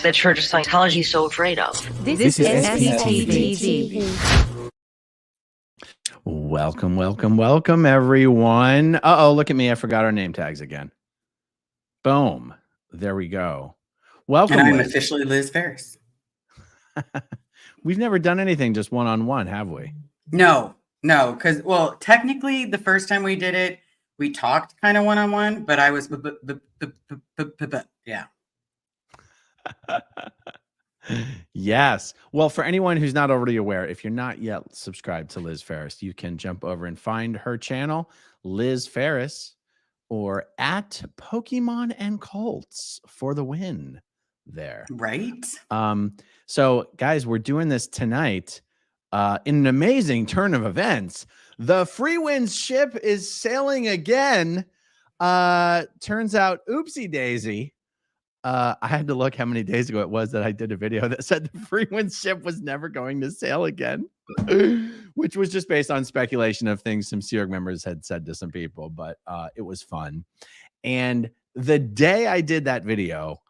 the Church of Scientology is so afraid of. This is SPTV. Welcome, welcome, welcome, everyone. Uh-oh, look at me. I forgot our name tags again. Boom. There we go. Welcome. And I'm officially Liz Ferris. We've never done anything just one-on-one, have we? No, because, well, technically, the first time we did it, we talked kind of one-on-one, but I was, yeah. Yes. Well, for anyone who's not already aware, if you're not yet subscribed to Liz Ferris, you can jump over and find her channel, Liz Ferris, or at Pokemon and Colts for the win there. Right. So guys, we're doing this tonight in an amazing turn of events. The Free Winds ship is sailing again. Turns out, oopsie daisy. I had to look how many days ago it was that I did a video that said the Free Winds ship was never going to sail again, which was just based on speculation of things some SeaOrg members had said to some people, but it was fun. And the day I did that video,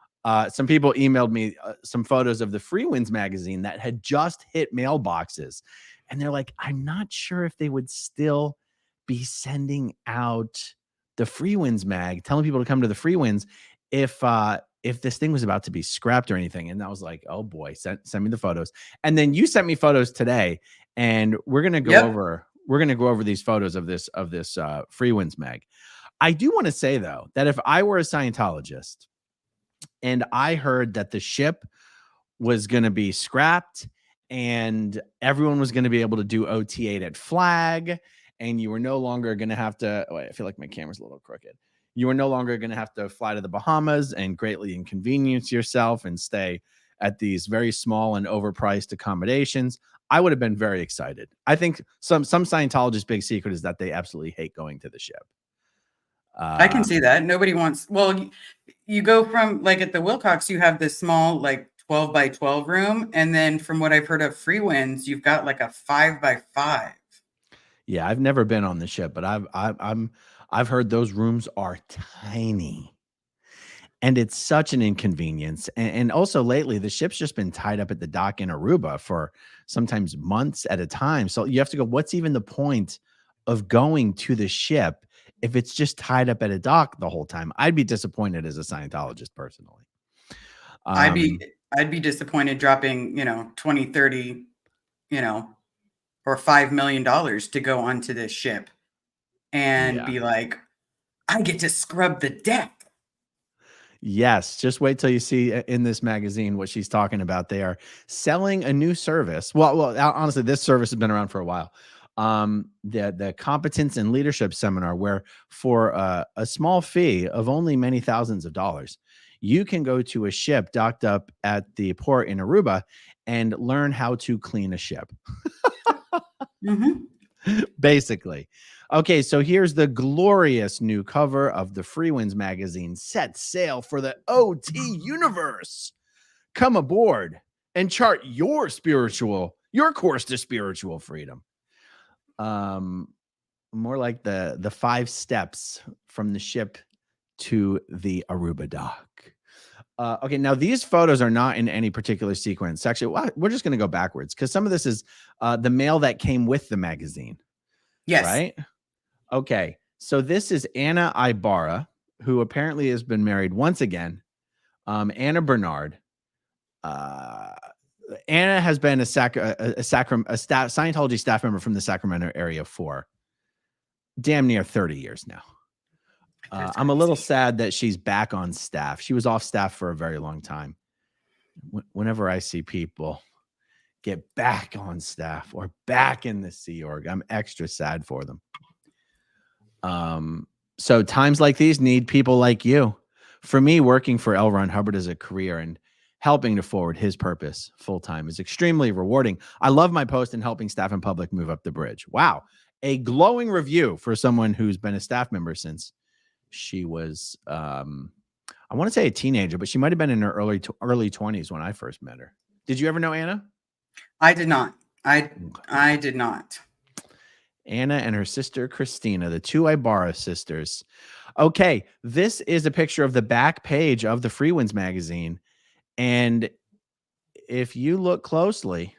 some people emailed me some photos of the Free Winds magazine that had just hit mailboxes. And they're like, I'm not sure if they would still be sending out the Free Winds mag, telling people to come to the Free Winds if this thing was about to be scrapped or anything. And I was like, oh boy, send me the photos. And then you sent me photos today, and we're going to go over these photos of this Free Winds mag. I do want to say though, that if I were a Scientologist and I heard that the ship was going to be scrapped and everyone was going to be able to do OT8 at Flag, and you were no longer going to have to, I feel like my camera's a little crooked. You were no longer going to have to fly to the Bahamas and greatly inconvenience yourself and stay at these very small and overpriced accommodations, I would have been very excited. I think some Scientologists' big secret is that they absolutely hate going to the ship. I can see that. Nobody wants, well, you go from, like at the Wilcox, you have this small, like 12 by 12 room. And then from what I've heard of Free Winds, you've got like a 5 by 5. Yeah, I've never been on the ship, but I've heard those rooms are tiny, and it's such an inconvenience. And also lately, the ship's just been tied up at the dock in Aruba for sometimes months at a time. So you have to go, what's even the point of going to the ship if it's just tied up at a dock the whole time? I'd be disappointed as a Scientologist personally. I'd be disappointed dropping, 20, 30, or $5 million to go onto this ship and be like, I get to scrub the deck. Yes. Just wait till you see in this magazine what she's talking about. They are selling a new service. Well, honestly, this service has been around for a while. The Competence and Leadership Seminar, where for a small fee of only many thousands of dollars, you can go to a ship docked up at the port in Aruba and learn how to clean a ship. Basically. Okay, so here's the glorious new cover of the Free Winds magazine. Set sail for the OT universe. Come aboard and chart your course to spiritual freedom. More like the 5 steps from the ship to the Aruba dock. Okay, now these photos are not in any particular sequence. Actually, we're just going to go backwards because some of this is the mail that came with the magazine. Yes. Right? Okay, so this is Anna Ibarra, who apparently has been married once again. Anna Bernard. Anna has been a Scientology staff member from the Sacramento area for damn near 30 years now. I'm a little sad that she's back on staff. She was off staff for a very long time. Whenever I see people get back on staff or back in the SeaOrg, I'm extra sad for them. So times like these need people like you. For me, working for L. Ron Hubbard as a career and helping to forward his purpose full-time is extremely rewarding. I love my post in helping staff and public move up the bridge. Wow. A glowing review for someone who's been a staff member since she was, I want to say a teenager, but she might've been in her early 20s when I first met her. Did you ever know Anna? I did not. I did not. Anna and her sister, Christina, the 2 Ibarra sisters. Okay, this is a picture of the back page of the Free Winds magazine. And if you look closely,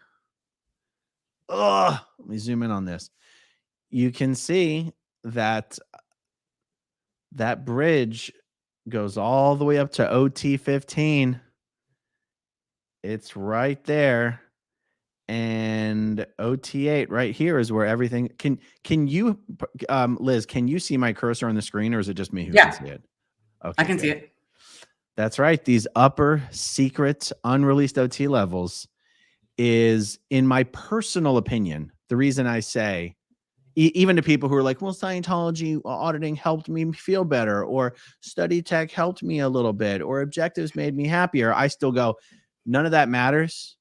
let me zoom in on this. You can see that that bridge goes all the way up to OT 15. It's right there. And OT 8 right here is where everything can you Liz, can you see my cursor on the screen, or is it just me who can see it? Okay, I can see it. That's right. These upper secret unreleased OT levels is, in my personal opinion, the reason I say, even to people who are like, well, Scientology auditing helped me feel better, or study tech helped me a little bit, or objectives made me happier, I still go, none of that matters,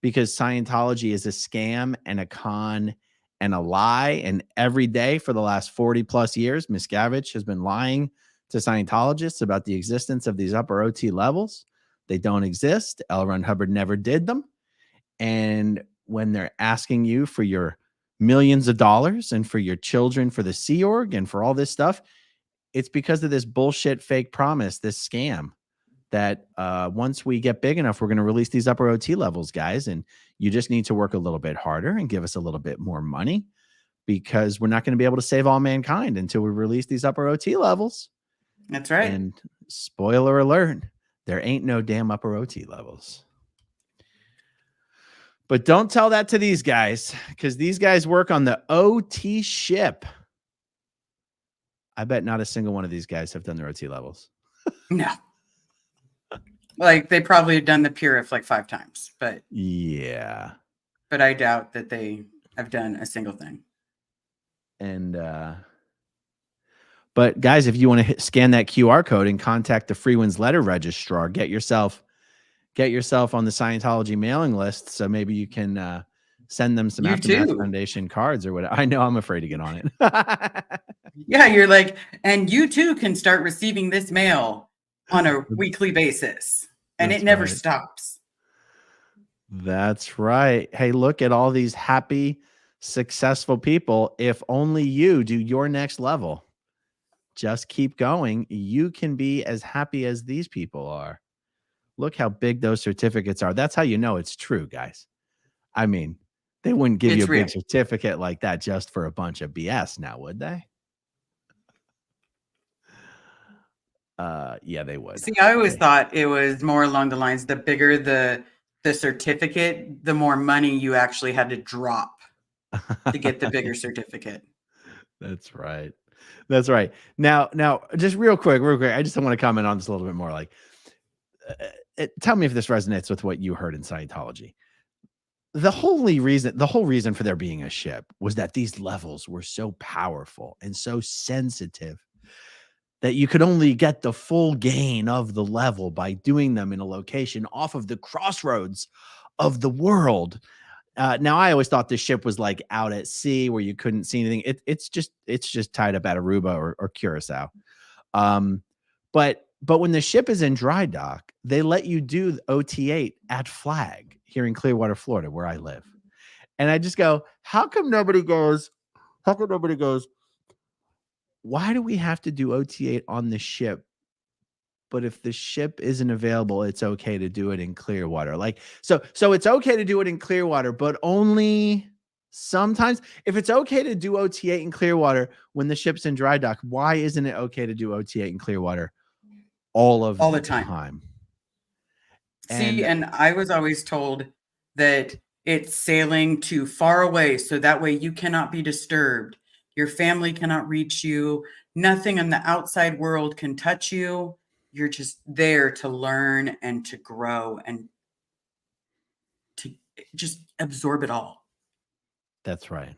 because Scientology is a scam and a con and a lie. And every day for the last 40 plus years, Miscavige has been lying to Scientologists about the existence of these upper OT levels. They don't exist. L. Ron Hubbard never did them. And when they're asking you for your millions of dollars and for your children, for the SeaOrg and for all this stuff, it's because of this bullshit fake promise, this scam, that once we get big enough, we're going to release these upper OT levels, guys. And you just need to work a little bit harder and give us a little bit more money, because we're not going to be able to save all mankind until we release these upper OT levels. That's right. And spoiler alert, there ain't no damn upper OT levels. But don't tell that to these guys, because these guys work on the OT ship. I bet not a single one of these guys have done their OT levels. No. Like, they probably have done the Purif like 5 times, but yeah. But I doubt that they have done a single thing. And but guys, if you want to scan that QR code and contact the Freewinds letter registrar, get yourself on the Scientology mailing list, so maybe you can send them some Aftermath Foundation cards or whatever. I know, I'm afraid to get on it. Yeah, you're like, and you too can start receiving this mail on a weekly basis, and it never stops. That's right. Hey, look at all these happy, successful people. If only you do your next level, just keep going. You can be as happy as these people are. Look how big those certificates are. That's how you know it's true, guys. I mean, they wouldn't give you a big certificate like that just for a bunch of BS now, would they? Yeah, they would. See, I always thought it was more along the lines, the bigger the certificate, the more money you actually had to drop to get the bigger certificate. That's right. That's right. Now, just real quick, I just want to comment on this a little bit more. Like, tell me if this resonates with what you heard in Scientology. The whole reason for there being a ship was that these levels were so powerful and so sensitive that you could only get the full gain of the level by doing them in a location off of the crossroads of the world. Now, I always thought this ship was like out at sea where you couldn't see anything. It's just tied up at Aruba or Curacao. But when the ship is in dry dock, they let you do the OT8 at Flag here in Clearwater, Florida, where I live. And I just go, how come nobody goes, why do we have to do OT8 on the ship? But if the ship isn't available, it's okay to do it in Clearwater. Like, so it's okay to do it in Clearwater, but only sometimes. If it's okay to do OT8 in Clearwater when the ship's in dry dock, why isn't it okay to do OT8 in Clearwater all the time? See, and I was always told that it's sailing too far away, so that way you cannot be disturbed. Your family cannot reach you. Nothing in the outside world can touch you. You're just there to learn and to grow and to just absorb it all. That's right.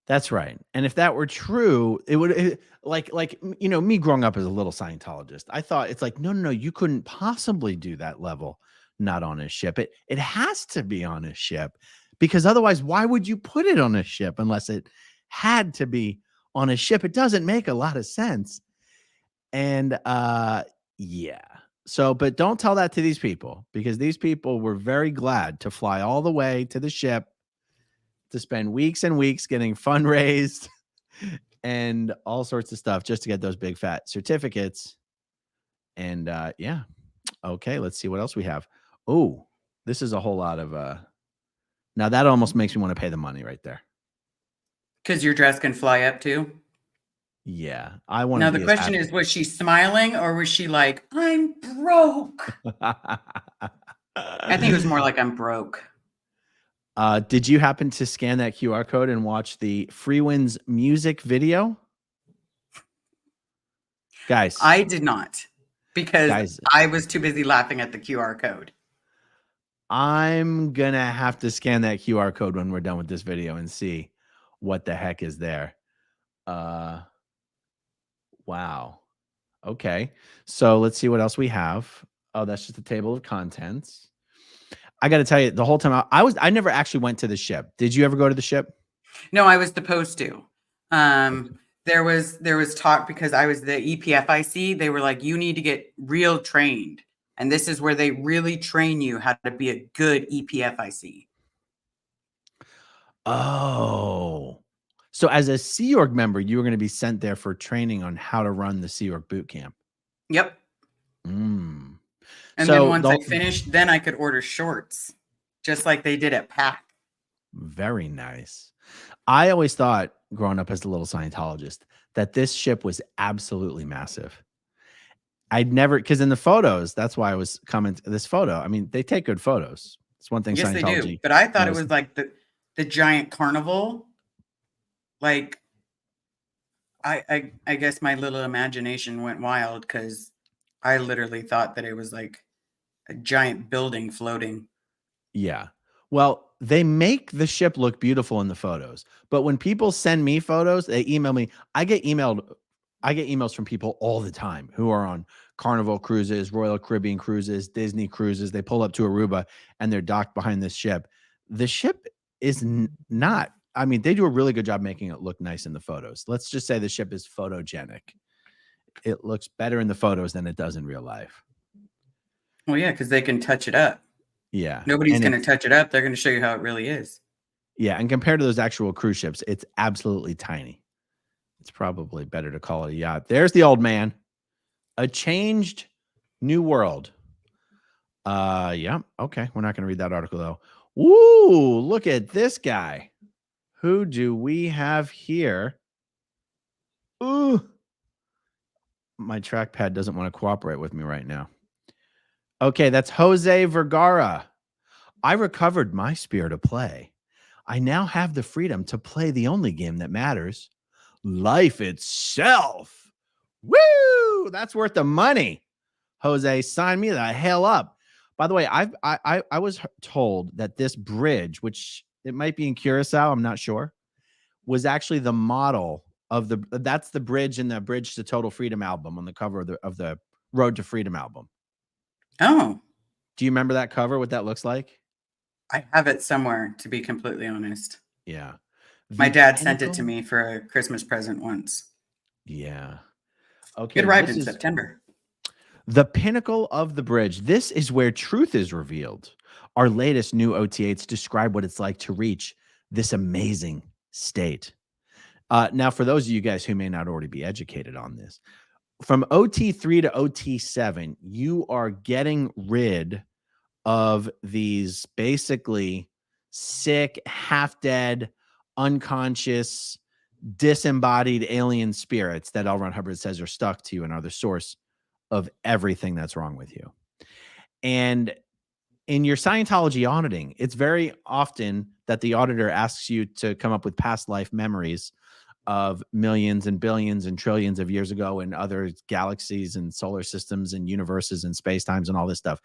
That's right. And if that were true, it would like, you know, me growing up as a little Scientologist, I thought it's like, no, you couldn't possibly do that level not on a ship. It has to be on a ship, because otherwise, why would you put it on a ship unless it had to be on a ship? It doesn't make a lot of sense. And yeah. So, but don't tell that to these people, because these people were very glad to fly all the way to the ship to spend weeks and weeks getting fundraised and all sorts of stuff just to get those big fat certificates. And yeah, Okay, let's see what else we have. Oh, this is a whole lot of now that almost makes me want to pay the money right there. Because your dress can fly up too? Yeah, I want Now to the be as question happy. is, was she smiling or was she like, I'm broke? I think it was more like I'm broke. Did you happen to scan that QR code and watch the Freewinds music video? Guys, I did not, because guys, I was too busy laughing at the QR code. I'm gonna have to scan that QR code when we're done with this video and see what the heck is there. Wow. Okay. So let's see what else we have. Oh, that's just a table of contents. I got to tell you, the whole time I never actually went to the ship. Did you ever go to the ship? No, I was supposed to. There was talk, because I was the EPFIC. They were like, you need to get real trained. And this is where they really train you how to be a good EPFIC. Oh. So as a SeaOrg member, you were going to be sent there for training on how to run the SeaOrg boot camp. Yep. Mm. And then once I finished, then I could order shorts, just like they did at PAC. Very nice. I always thought, growing up as a little Scientologist, that this ship was absolutely massive. I'd never, because in the photos, that's why I was commenting this photo. I mean, they take good photos. It's one thing. Yes, Scientology they do. But I thought knows. it was like the giant carnival. Like, I guess my little imagination went wild, because I literally thought that it was like a giant building floating. Yeah. Well, they make the ship look beautiful in the photos, but when people send me photos, they email me. I get emails from people all the time who are on Carnival cruises, Royal Caribbean cruises, Disney cruises. They pull up to Aruba and they're docked behind this ship. The ship is not, I mean, they do a really good job making it look nice in the photos. Let's just say the ship is photogenic. It looks better in the photos than it does in real life. Well, yeah, because they can touch it up. Yeah. Nobody's going to touch it up. They're going to show you how it really is. Yeah. And compared to those actual cruise ships, it's absolutely tiny. It's probably better to call it a yacht. There's the old man. A changed new world. Yeah. Okay. We're not going to read that article though. Woo! Look at this guy. Who do we have here? Ooh. My trackpad doesn't want to cooperate with me right now. Okay, that's Jose Vergara. I recovered my spirit of play. I now have the freedom to play the only game that matters, life itself. Woo! That's worth the money. Jose, sign me the hell up. By the way, I was told that this bridge, which it might be in Curacao, I'm not sure, was actually the model of that's the bridge in the Bridge to Total Freedom album on the cover of the Road to Freedom album. Oh. Do you remember that cover, what that looks like? I have it somewhere, to be completely honest. Yeah. My dad sent it to me for a Christmas present once. Yeah. Okay. It arrived in September. The pinnacle of the bridge. This is where truth is revealed. Our latest new OT8s describe what it's like to reach this amazing state. Now, for those of you guys who may not already be educated on this, from OT3 to OT7, you are getting rid of these basically sick, half dead, unconscious, disembodied alien spirits that L. Ron Hubbard says are stuck to you and are the source of everything that's wrong with you. And in your Scientology auditing, it's very often that the auditor asks you to come up with past life memories of millions and billions and trillions of years ago in other galaxies and solar systems and universes and space times and all this stuff.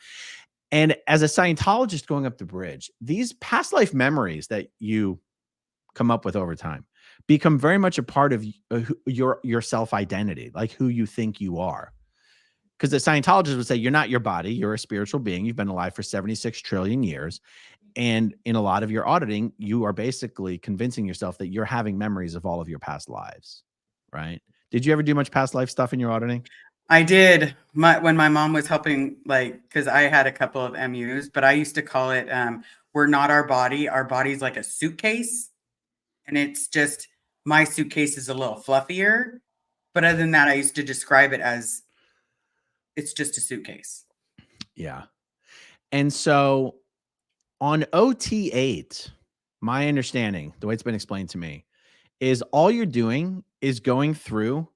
And as a Scientologist going up the bridge, these past life memories that you come up with over time become very much a part of your self-identity, like who you think you are. Because the Scientologist would say, you're not your body, you're a spiritual being. You've been alive for 76 trillion years. And in a lot of your auditing, you are basically convincing yourself that you're having memories of all of your past lives, right? Did you ever do much past life stuff in your auditing? I did. When my mom was helping, like, because I had a couple of MUs, but I used to call it, we're not our body. Our body's like a suitcase. And it's just, my suitcase is a little fluffier. But other than that, I used to describe it as, it's just a suitcase. Yeah. And so on OT8, my understanding, the way it's been explained to me, is all you're doing is going through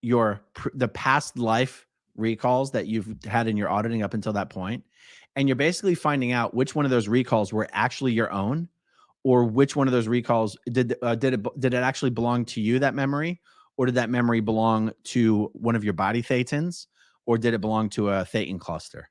the past life recalls that you've had in your auditing up until that point, and you're basically finding out which one of those recalls were actually your own, or which one of those recalls did it actually belong to you, that memory, or did that memory belong to one of your body thetans, or did it belong to a thetan cluster?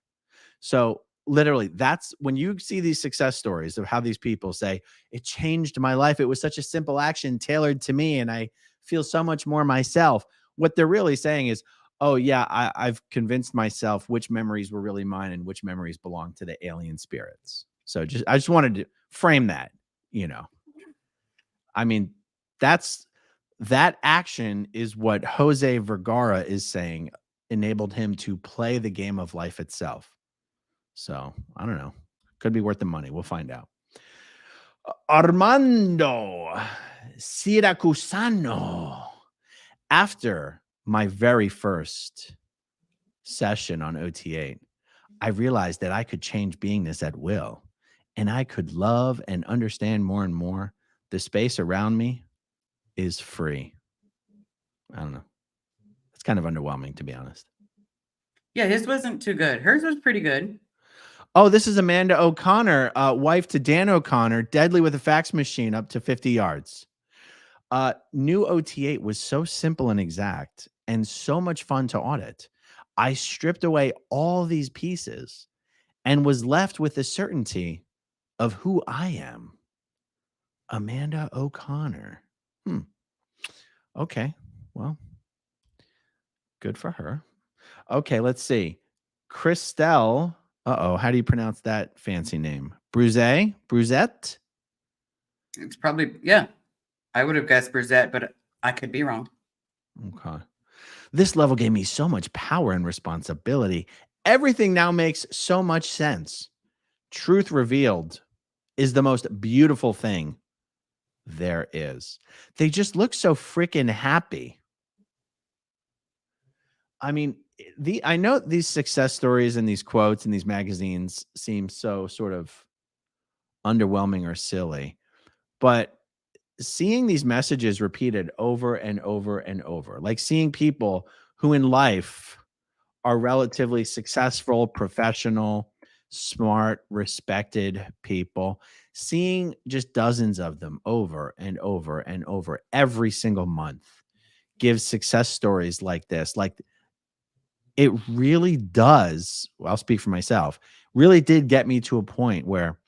So literally, that's when you see these success stories of how these people say, it changed my life. It was such a simple action tailored to me, and I feel so much more myself. What they're really saying is, oh, yeah, I've convinced myself which memories were really mine and which memories belong to the alien spirits. So I just wanted to frame that, I mean, that action is what Jose Vergara is saying enabled him to play the game of life itself. So I don't know. Could be worth the money. We'll find out. Armando Siracusano. After my very first session on OT8, I realized that I could change beingness at will, and I could love and understand more and more. The space around me is free. I don't know. It's kind of underwhelming, to be honest. Yeah, his wasn't too good. Hers was pretty good. Oh, this is Amanda O'Connor, wife to Dan O'Connor, deadly with a fax machine up to 50 yards. New OT8 was so simple and exact and so much fun to audit. I stripped away all these pieces and was left with the certainty of who I am. Amanda O'Connor. Okay. Well, good for her. Okay, let's see. Christelle. Uh-oh, how do you pronounce that fancy name? Bruzette? It's probably, yeah. I would have guessed Bruzette, but I could be wrong. Okay. This level gave me so much power and responsibility. Everything now makes so much sense. Truth revealed is the most beautiful thing there is. They just look so freaking happy. I mean, I know these success stories and these quotes and these magazines seem so sort of underwhelming or silly, but seeing these messages repeated over and over and over, like seeing people who in life are relatively successful, professional, smart, respected people, seeing just dozens of them over and over and over every single month gives success stories like this. Like, it really does. Well, I'll speak for myself. Really did get me to a point where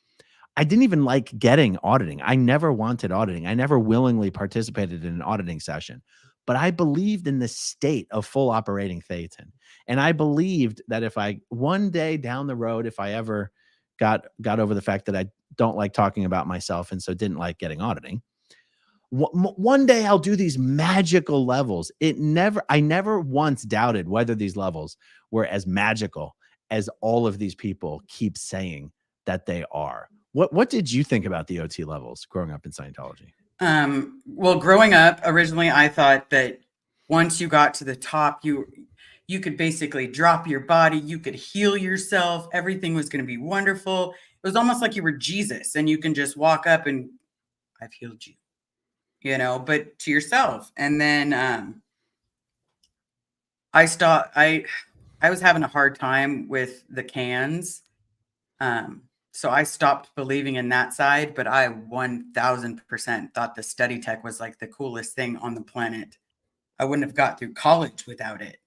I didn't even like getting auditing. I never wanted auditing. I never willingly participated in an auditing session, but I believed in the state of full operating thetan. And I believed that if I one day down the road, if I ever got over the fact that I don't like talking about myself and so didn't like getting auditing, one day I'll do these magical levels. I never once doubted whether these levels were as magical as all of these people keep saying that they are. What did you think about the OT levels growing up in Scientology? Well, growing up, originally I thought that once you got to the top, you could basically drop your body, you could heal yourself, everything was going to be wonderful. It was almost like you were Jesus and you can just walk up and I've healed you, but to yourself. And then I was having a hard time with the cans. So I stopped believing in that side, but I 1000% thought the study tech was like the coolest thing on the planet. I wouldn't have got through college without it,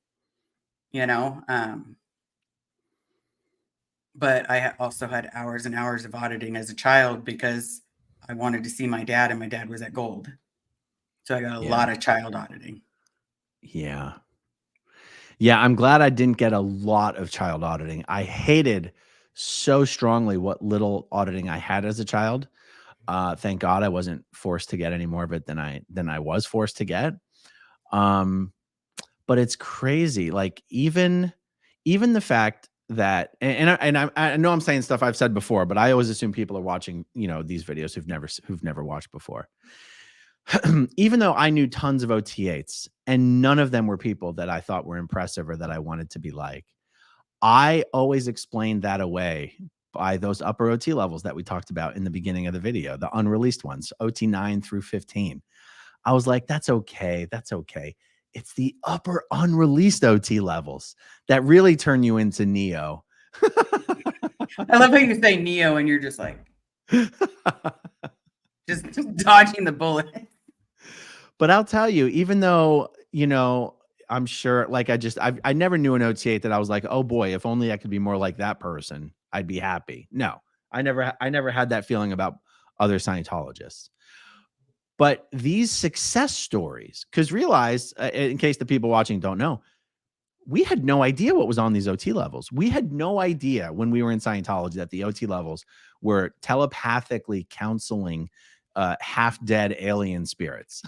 but I also had hours and hours of auditing as a child because I wanted to see my dad and my dad was at Gold. So I got a lot of child auditing. Yeah. Yeah, I'm glad I didn't get a lot of child auditing. I hated so strongly what little auditing I had as a child. Thank God I wasn't forced to get any more of it than I was forced to get. But it's crazy. Like even the fact that, I know I'm saying stuff I've said before, but I always assume people are watching, these videos who've never watched before. Even though I knew tons of OT8s and none of them were people that I thought were impressive or that I wanted to be like, I always explained that away by those upper OT levels that we talked about in the beginning of the video, the unreleased ones, OT 9 through 15. I was like, that's okay. That's okay. It's the upper unreleased OT levels that really turn you into Neo. I love how you say Neo and you're just like, just dodging the bullet. But I'll tell you, even though, you know, I'm sure, like, I never knew an OT8 that I was like, oh boy, if only I could be more like that person, I'd be happy. No, I never had that feeling about other Scientologists. But these success stories, because realize, in case the people watching don't know, we had no idea what was on these OT levels. We had no idea when we were in Scientology that the OT levels were telepathically counseling half-dead alien spirits.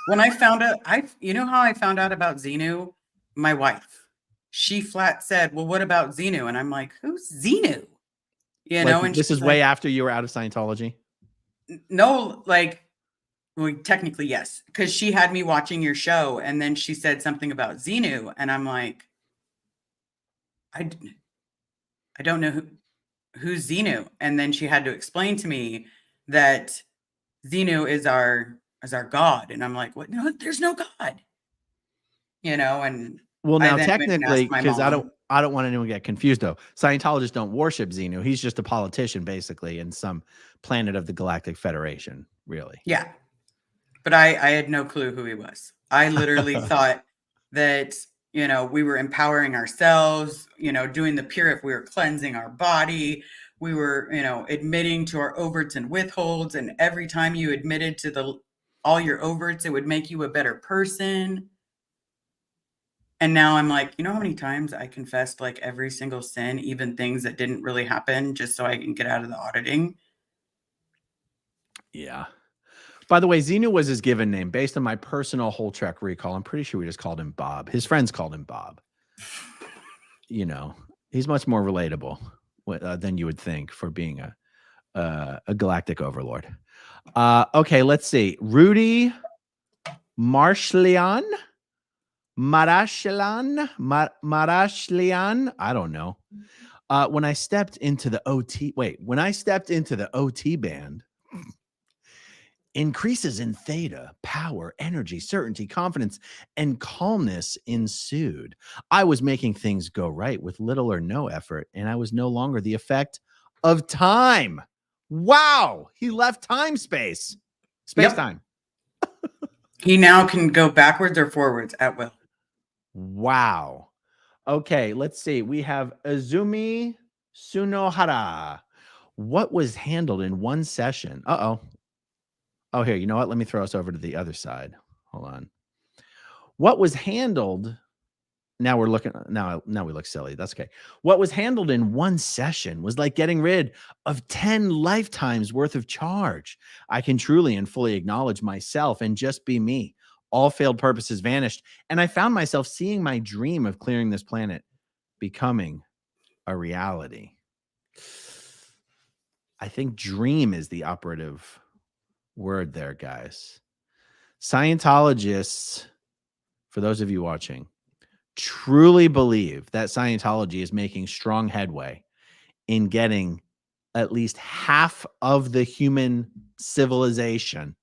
When I found out, you know how I found out about Xenu? My wife. She flat said, well, what about Xenu? And I'm like, who's Xenu? You know, and this is way after you were out of Scientology? No, like, well, technically, yes, because she had me watching your show, and then she said something about Xenu, and I'm like, I don't know who's Xenu, and then she had to explain to me that Xenu is our God, and I'm like, what? No, there's no God, you know. And well, now technically, because I don't want anyone to get confused though. Scientologists don't worship Xenu. He's just a politician, basically, in some planet of the Galactic Federation, really. Yeah. But I had no clue who he was. I literally thought that, you know, we were empowering ourselves, you know, doing the pure, if we were cleansing our body, we were, you know, admitting to our overts and withholds. And every time you admitted to all your overts, it would make you a better person. And now I'm like, you know how many times I confessed like every single sin, even things that didn't really happen, just so I can get out of the auditing? Yeah. By the way, Xenu was his given name based on my personal whole track recall. I'm pretty sure we just called him Bob. His friends called him Bob. You know, he's much more relatable than you would think for being a galactic overlord. Okay, let's see. Rudy Marshlian. Marashlian. I don't know. When I stepped into the OT band, increases in theta, power, energy, certainty, confidence, and calmness ensued. I was making things go right with little or no effort, and I was no longer the effect of time. Wow. He left space time. He now can go backwards or forwards at will. Wow. Okay, let's see. We have Azumi Sunohara. What was handled in one session? Uh-oh. Oh, here, you know what? Let me throw us over to the other side. Hold on. What was handled? Now we're looking. Now we look silly. That's okay. What was handled in one session was like getting rid of 10 lifetimes worth of charge. I can truly and fully acknowledge myself and just be me. All failed purposes vanished, and I found myself seeing my dream of clearing this planet becoming a reality. I think dream is the operative word there, guys. Scientologists, for those of you watching, truly believe that Scientology is making strong headway in getting at least half of the human civilization,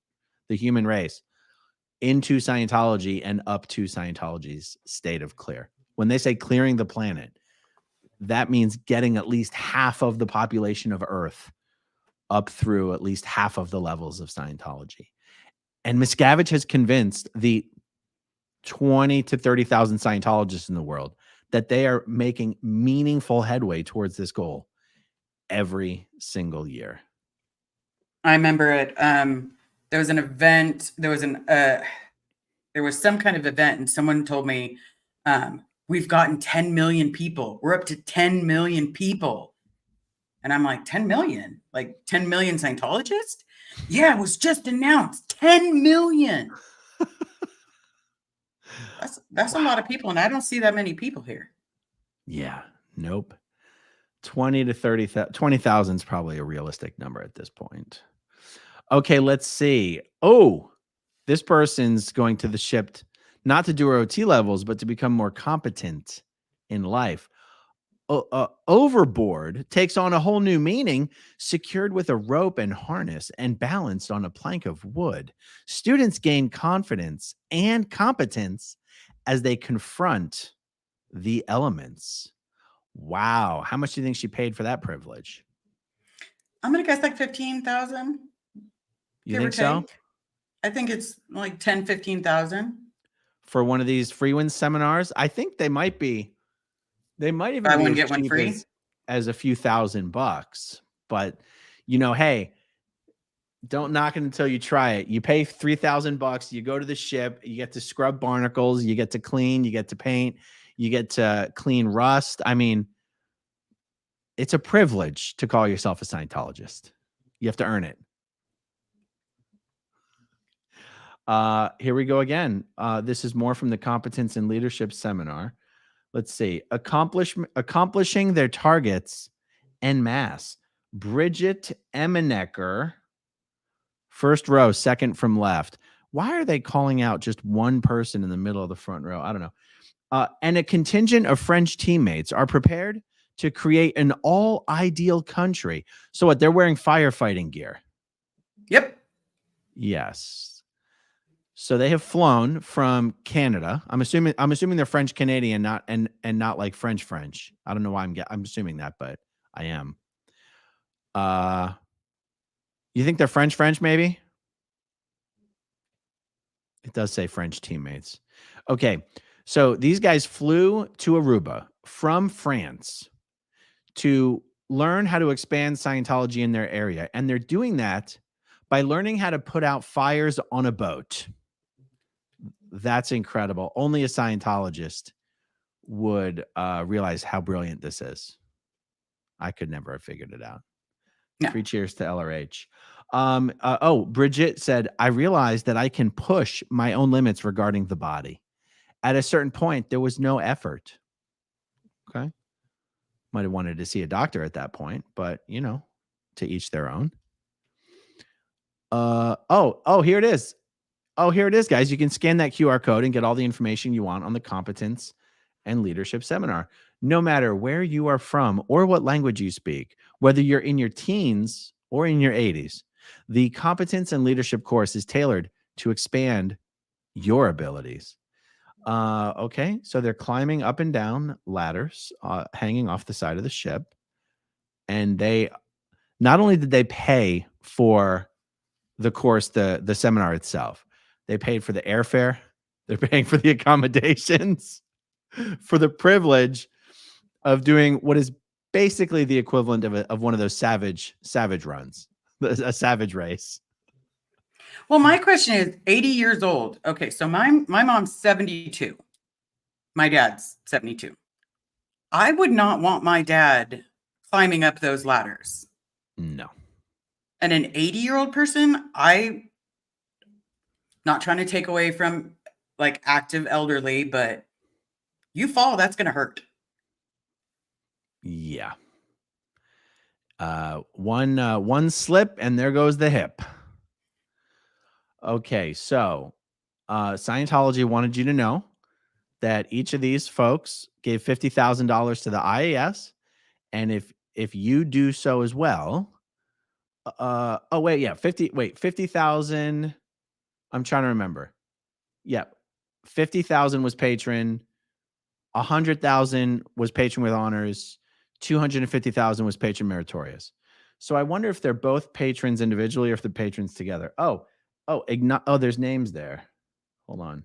the human race, into Scientology and up to Scientology's state of clear. When they say clearing the planet, that means getting at least half of the population of Earth up through at least half of the levels of Scientology. And Miscavige has convinced the 20 to 30,000 Scientologists in the world that they are making meaningful headway towards this goal every single year. I remember it. There was an event. There was some kind of event, and someone told me, we've gotten 10 million people. We're up to 10 million people. And I'm like, 10 million? Like 10 million Scientologists? Yeah, it was just announced. 10 million. That's a lot of people, and I don't see that many people here. Yeah, nope. 20 to 30,000, 20,000 is probably a realistic number at this point. Okay, let's see. Oh, this person's going to the ship not to do her OT levels, but to become more competent in life. overboard takes on a whole new meaning, secured with a rope and harness and balanced on a plank of wood. Students gain confidence and competence as they confront the elements. Wow. How much do you think she paid for that privilege? I'm going to guess like 15,000. You think so? I think it's like 10, 15,000. For one of these free win seminars? I think they might be. They might even be as cheap as a few $1,000. But, you know, hey, don't knock it until you try it. You pay $3,000. You go to the ship. You get to scrub barnacles. You get to clean. You get to paint. You get to clean rust. I mean, it's a privilege to call yourself a Scientologist. You have to earn it. Here we go again. This is more from the Competence and Leadership Seminar. Let's see. Accomplishing their targets en masse. Bridget Emenecker, first row, second from left. Why are they calling out just one person in the middle of the front row? I don't know. And a contingent of French teammates are prepared to create an all-ideal country. So what? They're wearing firefighting gear. Yep. Yes. So they have flown from Canada. I'm assuming they're French Canadian, not not like French. I don't know why I'm assuming that, but I am. You think they're French maybe? It does say French teammates. Okay. So these guys flew to Aruba from France to learn how to expand Scientology in their area, and they're doing that by learning how to put out fires on a boat. That's incredible. Only a Scientologist would realize how brilliant this is. I could never have figured it out. No. 3 cheers to LRH. Bridget said, I realized that I can push my own limits regarding the body. At a certain point, there was no effort. Okay. Might have wanted to see a doctor at that point, but, you know, to each their own. Here it is. Oh, here it is, guys. You can scan that QR code and get all the information you want on the Competence and Leadership Seminar. No matter where you are from or what language you speak, whether you're in your teens or in your 80s, the Competence and Leadership course is tailored to expand your abilities. Okay, so they're climbing up and down ladders, hanging off the side of the ship. And they, not only did they pay for the course, the seminar itself, they paid for the airfare. They're paying for the accommodations, for the privilege of doing what is basically the equivalent of one of those savage runs, a savage race. Well, my question is 80 years old. Okay, so my mom's 72. My dad's 72. I would not want my dad climbing up those ladders. No. And an 80-year-old person, not trying to take away from like active elderly, but you fall, that's going to hurt. Yeah. One slip and there goes the hip. Okay. So, Scientology wanted you to know that each of these folks gave $50,000 to the IAS. And if you do so as well, 50,000. I'm trying to remember. Yeah. 50,000 was patron. 100,000 was patron with honors. 250,000 was patron meritorious. So I wonder if they're both patrons individually or if they're patrons together. There's names there. Hold on.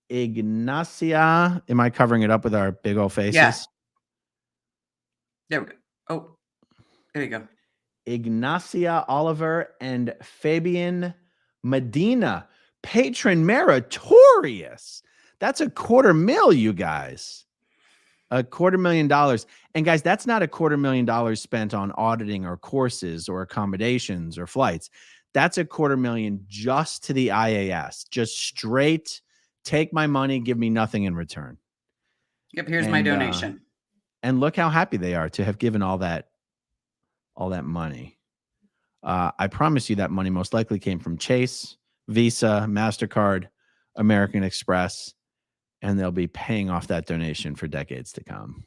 Ignacia. Am I covering it up with our big old faces? Yeah. There we go. Oh, there you go. Ignacia Oliver and Fabian Medina, patron meritorious. That's $250,000, you guys. $250,000. And guys, that's not $250,000 spent on auditing or courses or accommodations or flights. That's $250,000 just to the IAS. Just straight, take my money, give me nothing in return. Yep, here's my donation. And look how happy they are to have given all that money. I promise you that money most likely came from Chase, Visa, MasterCard, American Express, and they'll be paying off that donation for decades to come.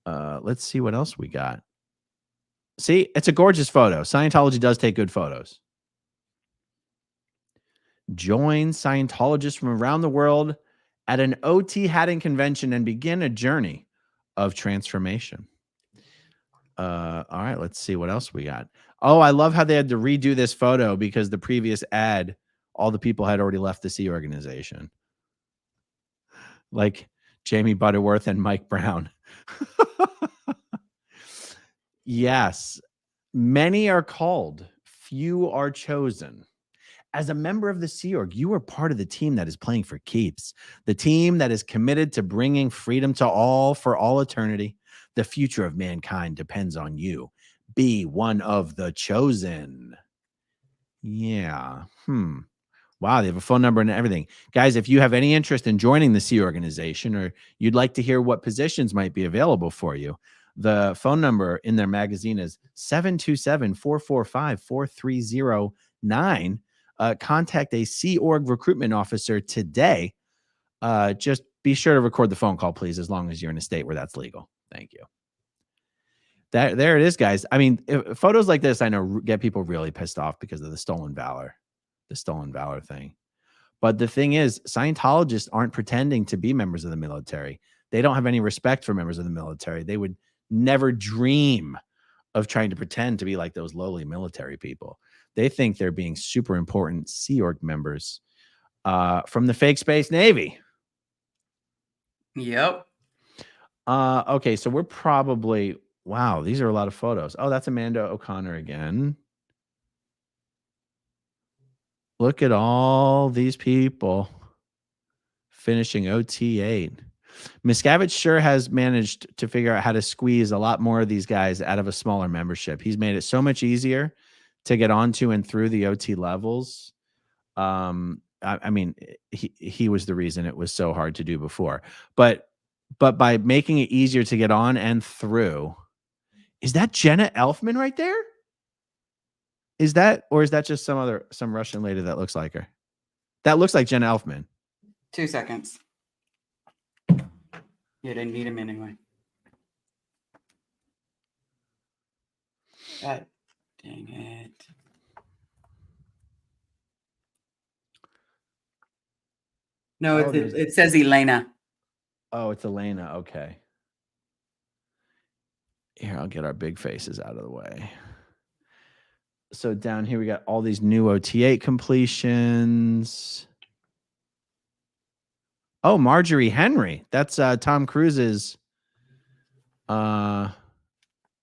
Let's see what else we got. See, it's a gorgeous photo. Scientology does take good photos. Join Scientologists from around the world at an OT Hatting convention and begin a journey of transformation. All right, let's see what else we got. Oh, I love how they had to redo this photo because the previous ad, all the people had already left the Sea organization. Like Jamie Butterworth and Mike Brown. Yes, many are called, few are chosen. As a member of the SeaOrg, you are part of the team that is playing for keeps, the team that is committed to bringing freedom to all for all eternity. The future of mankind depends on you. Be one of the chosen. Yeah. Wow, they have a phone number and everything. Guys, if you have any interest in joining the Sea organization or you'd like to hear what positions might be available for you, the phone number in their magazine is 727-445-4309. Contact a SeaOrg recruitment officer today. Just be sure to record the phone call, please, as long as you're in a state where that's legal. Thank you. There it is, guys. I mean, photos like this, I know, get people really pissed off because of the stolen valor thing. But the thing is, Scientologists aren't pretending to be members of the military. They don't have any respect for members of the military. They would never dream of trying to pretend to be like those lowly military people. They think they're being super important SeaOrg members from the fake Space Navy. Yep. Okay, so we're probably, wow, these are a lot of photos. Oh, that's Amanda O'Connor again. Look at all these people finishing OT8. Miscavige sure has managed to figure out how to squeeze a lot more of these guys out of a smaller membership. He's made it so much easier to get onto and through the OT levels. I mean, he was the reason it was so hard to do before. But by making it easier to get on and through, is that Jenna Elfman right there? Is that just some Russian lady that looks like her? That looks like Jenna Elfman. 2 seconds. You didn't need him anyway. God dang it. No, it says Elena. Oh, it's Elena. Okay. Here, I'll get our big faces out of the way. So down here, we got all these new OT8 completions. Oh, Marjorie Henry. That's Tom Cruise's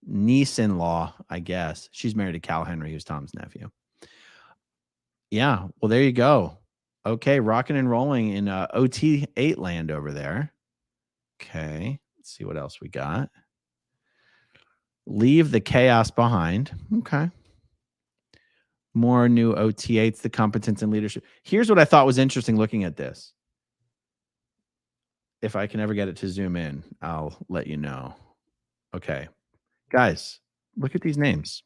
niece-in-law, I guess. She's married to Cal Henry, who's Tom's nephew. Yeah, well, there you go. Okay, rocking and rolling in OT8 land over there. Okay, let's see what else we got. Leave the chaos behind. Okay. More new OT8s, the competence and leadership. Here's what I thought was interesting looking at this. If I can ever get it to zoom in, I'll let you know. Okay. Guys, look at these names.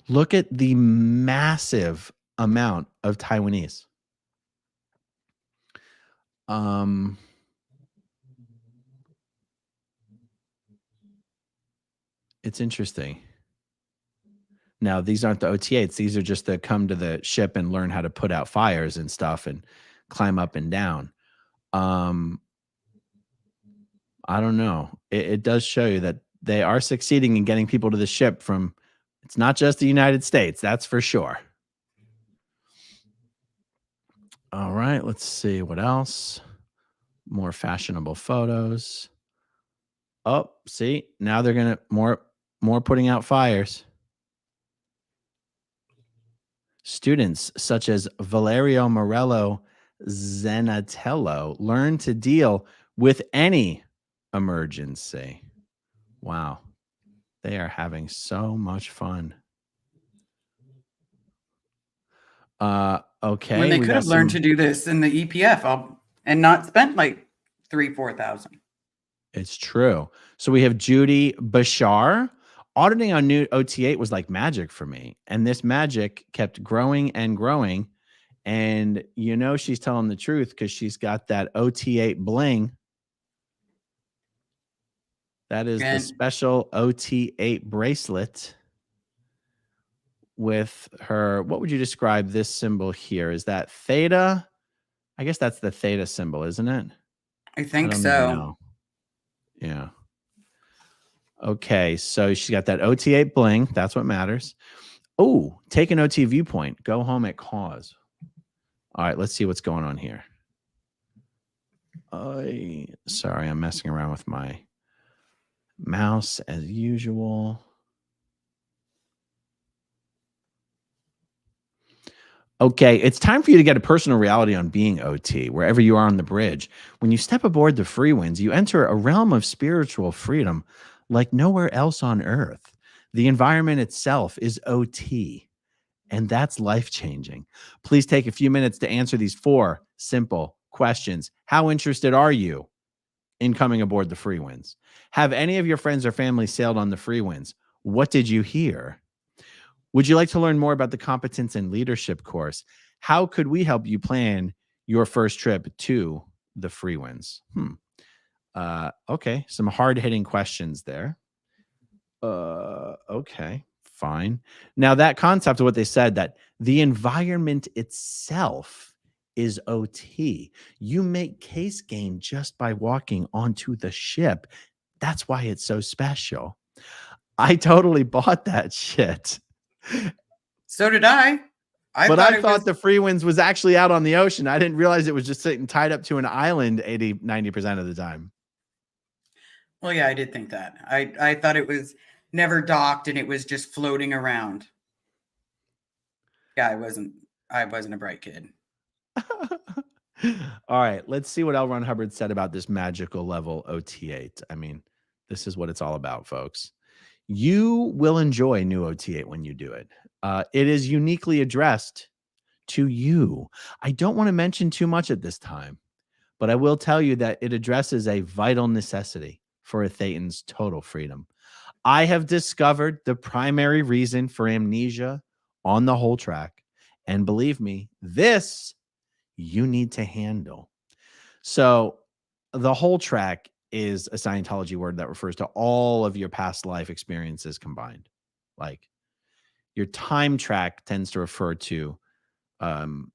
Look at the massive amount of Taiwanese. It's interesting. Now, these aren't the OT8s. These are just the come to the ship and learn how to put out fires and stuff and climb up and down. I don't know. It does show you that they are succeeding in getting people to the ship from, it's not just the United States, that's for sure. All right, let's see what else. More fashionable photos. Oh, see, now they're going to more putting out fires. Students such as Valerio Morello Zenatello learn to deal with any emergency. Wow. They are having so much fun. Okay. When they could have learned to do this in the EPF and not spent like $3,000-4,000. It's true. So we have Judy Bashar, auditing on new OT8 was like magic for me. And this magic kept growing and growing. And you know she's telling the truth because she's got that OT8 bling. That is the special OT8 bracelet with her. What would you describe this symbol here? Is that theta? I guess that's the theta symbol, isn't it? I think so. Know. Yeah. Okay, so she's got that OT8 bling. That's what matters. Oh, take an OT viewpoint. Go home at cause. All right, let's see what's going on here. Sorry, I'm messing around with my mouse as usual. Okay, it's time for you to get a personal reality on being OT, wherever you are on the bridge. When you step aboard the Free Winds, you enter a realm of spiritual freedom like nowhere else on earth. The environment itself is OT, and that's life-changing. Please take a few minutes to answer these 4 simple questions. How interested are you in coming aboard the Free Winds? Have any of your friends or family sailed on the Free Winds? What did you hear? Would you like to learn more about the Competence and Leadership course? How could we help you plan your first trip to the Free Winds? Okay, some hard-hitting questions there. Okay, fine. Now, that concept of what they said, that the environment itself is OT. You make case gain just by walking onto the ship. That's why it's so special. I totally bought that shit. So did I. I thought the Free Winds was actually out on the ocean. I didn't realize it was just sitting tied up to an island 90% of the time. Well, yeah, I did think that. I thought it was never docked and it was just floating around. Yeah, I wasn't a bright kid. All right, let's see what L. Ron Hubbard said about this magical level OT8. I mean, this is what it's all about, folks. You will enjoy new OT8 when you do it. It is uniquely addressed to you. I don't want to mention too much at this time, but I will tell you that it addresses a vital necessity for a Thetan's total freedom. I have discovered the primary reason for amnesia on the whole track. And believe me, this you need to handle. So the whole track is a Scientology word that refers to all of your past life experiences combined. Like your time track tends to refer to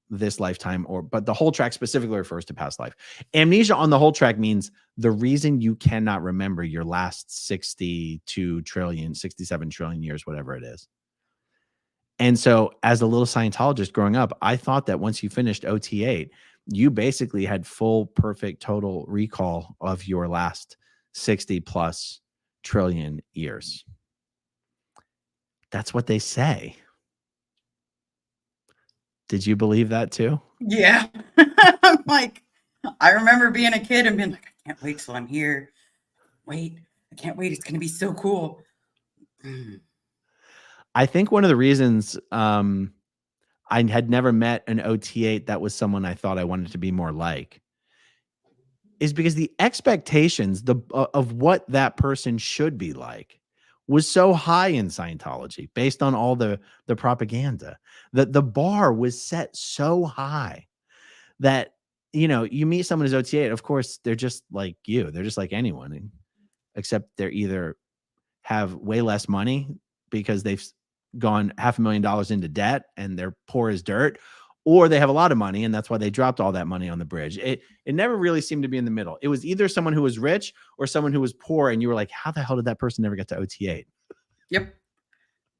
this lifetime, but the whole track specifically refers to past life. Amnesia on the whole track means the reason you cannot remember your last 67 trillion years, whatever it is. And so as a little Scientologist growing up, I thought that once you finished OT8, you basically had full, perfect, total recall of your last 60 plus trillion years. That's what they say. Did you believe that too? Yeah. I'm like, I remember being a kid and being like, I can't wait till I'm here. I can't wait. It's going to be so cool. I think one of the reasons I had never met an OT8 that was someone I thought I wanted to be more like is because the expectations of what that person should be like was so high in Scientology based on all the propaganda. That the bar was set so high that, you know, you meet someone who's OT8, of course, they're just like you. They're just like anyone, except they're either have way less money because they've gone $500,000 into debt and they're poor as dirt, or they have a lot of money and that's why they dropped all that money on the bridge. It never really seemed to be in the middle. It was either someone who was rich or someone who was poor, and you were like, how the hell did that person never get to OT8? Yep.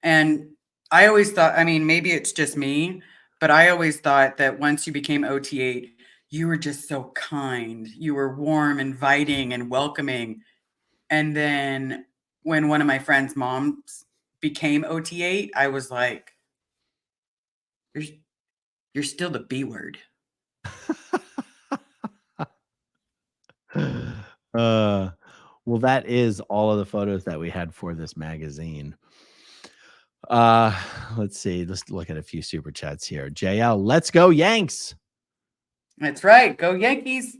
And I always thought, I mean, maybe it's just me, but I always thought that once you became OT8, you were just so kind. You were warm, inviting, and welcoming. And then when one of my friends' moms became OT8, I was like, you're still the B word. Well, that is all of the photos that we had for this magazine. Let's see. Let's look at a few super chats here. JL, let's go Yanks. That's right. Go Yankees.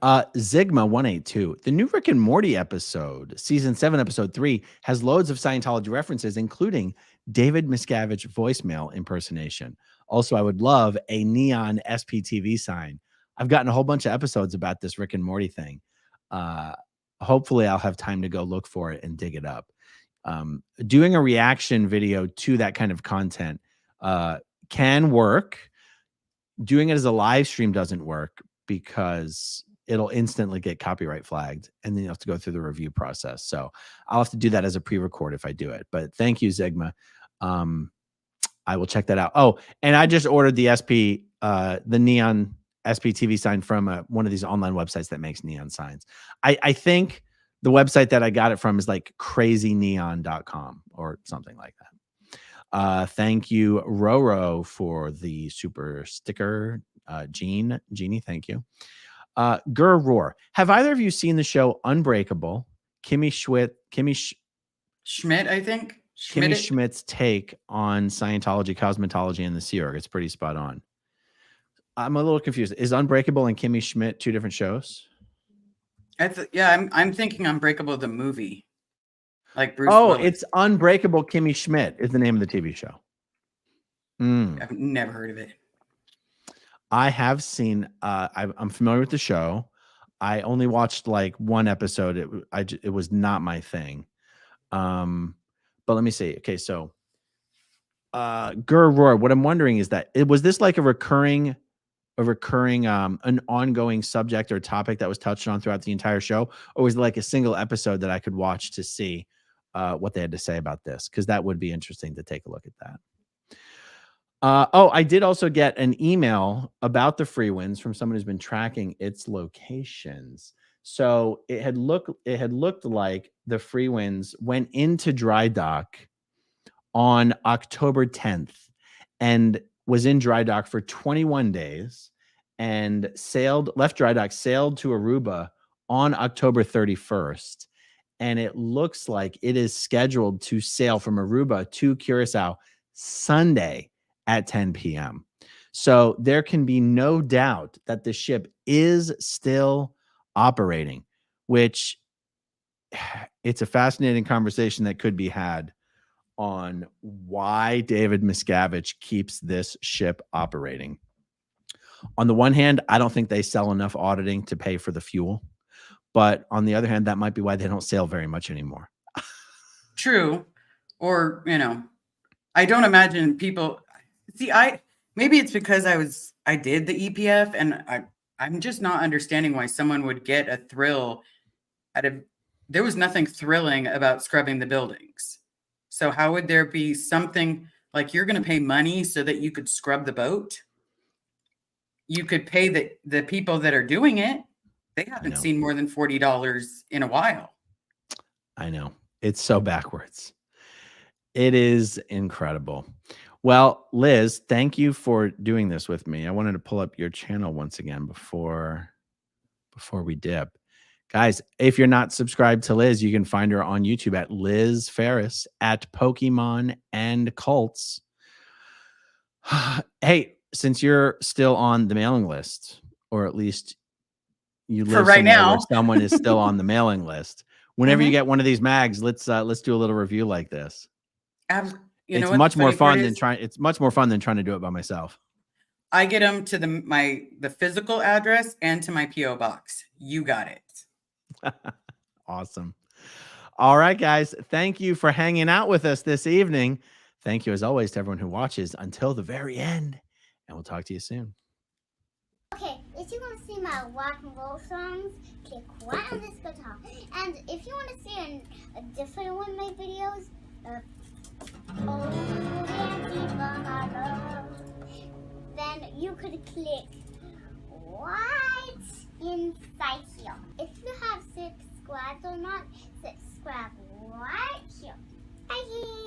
Zigma182. The new Rick and Morty episode, season 7, episode 3, has loads of Scientology references, including David Miscavige voicemail impersonation. Also, I would love a neon SPTV sign. I've gotten a whole bunch of episodes about this Rick and Morty thing. Hopefully I'll have time to go look for it and dig it up. Doing a reaction video to that kind of content can work. Doing it as a live stream doesn't work because it'll instantly get copyright flagged and then you have to go through the review process. So I'll have to do that as a pre-record if I do it. But thank you, Zigma. I will check that out. Oh, and I just ordered the the neon SPTV sign from one of these online websites that makes neon signs. I think the website that I got it from is like crazyneon.com or something like that. Thank you, Roro, for the super sticker. Jeannie, thank you. Gur Roar. Have either of you seen the show Unbreakable? Kimmy Schmidt, I think. Kimmy Schmidt's take on Scientology, cosmetology, and the SeaOrg. It's pretty spot on. I'm a little confused. Is Unbreakable and Kimmy Schmidt two different shows? I'm thinking Unbreakable the movie. Like Bruce Willis. Willis. It's Unbreakable Kimmy Schmidt is the name of the TV show. I've never heard of it. I have seen. I'm familiar with the show. I only watched like one episode. It was not my thing. But let me see. Okay, so Gur Roar. What I'm wondering is that was this like a recurring, an ongoing subject or topic that was touched on throughout the entire show, or was it like a single episode that I could watch to see what they had to say about this? Because that would be interesting to take a look at that. I did also get an email about the Freewinds from someone who's been tracking its locations. So it had looked like the Freewinds went into dry dock on October 10th and was in dry dock for 21 days and left dry dock, sailed to Aruba on October 31st. And it looks like it is scheduled to sail from Aruba to Curacao Sunday at 10 p.m. So there can be no doubt that the ship is still operating, which it's a fascinating conversation that could be had on why David Miscavige keeps this ship operating. On the one hand, I don't think they sell enough auditing to pay for the fuel. But on the other hand, that might be why they don't sail very much anymore. True. Or, I don't imagine people maybe it's because I did the EPF and I'm just not understanding why someone would get a thrill there was nothing thrilling about scrubbing the buildings. So how would there be something like you're going to pay money so that you could scrub the boat? You could pay the people that are doing it. They haven't seen more than $40 in a while. I know. It's so backwards. It is incredible. Well, Liz, thank you for doing this with me. I wanted to pull up your channel once again before we dip. Guys, if you're not subscribed to Liz, you can find her on YouTube at Liz Ferris at Pokemon and Cults. Hey, since you're still on the mailing list, or at least you live right now where someone is still on the mailing list, whenever you get one of these mags, let's do a little review like this. It's much more fun than trying to do it by myself. I get them to the physical address and to my PO box. You got it. Awesome. All right, guys. Thank you for hanging out with us this evening. Thank you, as always, to everyone who watches until the very end. And we'll talk to you soon. Okay, if you want to see my rock and roll songs, click right on this guitar. And if you want to see a different one of my videos, then you could click right inside here. If you have subscribed or not, subscribe right here. Bye.